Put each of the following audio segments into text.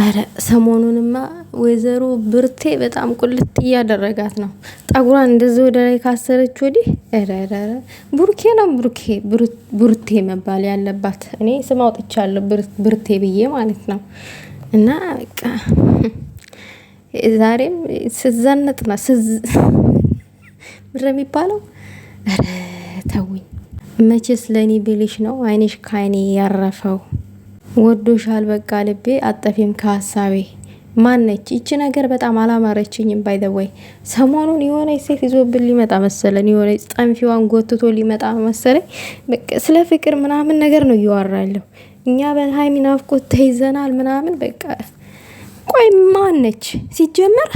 አረ ሰሞኑንማ ወይዘሮ ብርቴ በጣም ቁልት እያደረጋት ነው። ጠጉሯን እንደዚህ ወደ ላይ ካሰረች ወዲህ አረ ቡርኬ ነው ቡርቴ መባል ያለባት። እኔ ስም አውጥቻለሁ ብርቴ ብዬ ማለት ነው። እና በቃ ዛሬም ስዘነጥና ምንድን ነው የሚባለው? አረ ተውኝ። መቼስ ለኔ ብልሽ ነው አይንሽ ካይኔ ያረፈው። ወዶሻል በቃ ልቤ አጠፊም ከሀሳቤ። ማነች ይቺ ነገር? በጣም አላማረችኝም። ባይ ዘ ወይ ሰሞኑን የሆነ ሴት ይዞብን ሊመጣ መሰለን፣ የሆነ ጠንፊዋን ጎትቶ ሊመጣ መሰለኝ። በቃ ስለ ፍቅር ምናምን ነገር ነው እያወራ ያለው። እኛ በሃይሚ ናፍቆት ተይዘናል ምናምን። በቃ ቆይ ማነች ሲጀመር?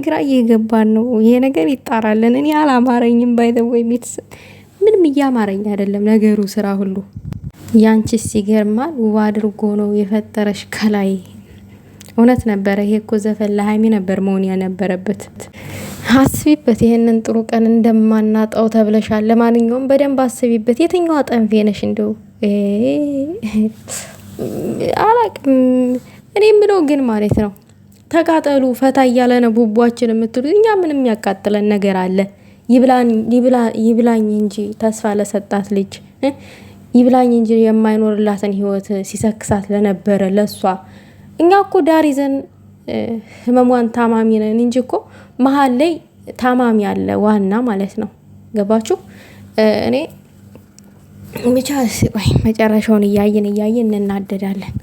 ግራ እየገባን ነው። ይሄ ነገር ይጣራልን። እኔ አላማረኝም። ባይ ዘ ወይ ምንም እያማረኝ አይደለም ነገሩ፣ ስራ ሁሉ። ያንቺስ ይገርማል። ውብ አድርጎ ነው የፈጠረሽ ከላይ። እውነት ነበረ። ይሄ እኮ ዘፈን ለሃይሚ ነበር መሆን የነበረበት። አስቢበት። ይሄንን ጥሩ ቀን እንደማናጣው ተብለሻል። ለማንኛውም በደንብ አስቢበት። የትኛዋ ጠንፌ ነሽ እንደው? አላቅም። እኔ የምለው ግን ማለት ነው ተቃጠሉ ፈታ እያለ ነው ቡቧችን የምትሉት። እኛ ምንም ያቃጥለን ነገር አለ? ይብላኝ እንጂ ተስፋ ለሰጣት ልጅ ይብላኝ እንጂ የማይኖርላትን ህይወት ሲሰክሳት ለነበረ ለሷ። እኛ እኮ ዳር ይዘን ህመሟን ታማሚ ነን እንጂ እኮ መሀል ላይ ታማሚ አለ ዋና ማለት ነው። ገባችሁ? እኔ ብቻ መጨረሻውን እያየን እንናደዳለን።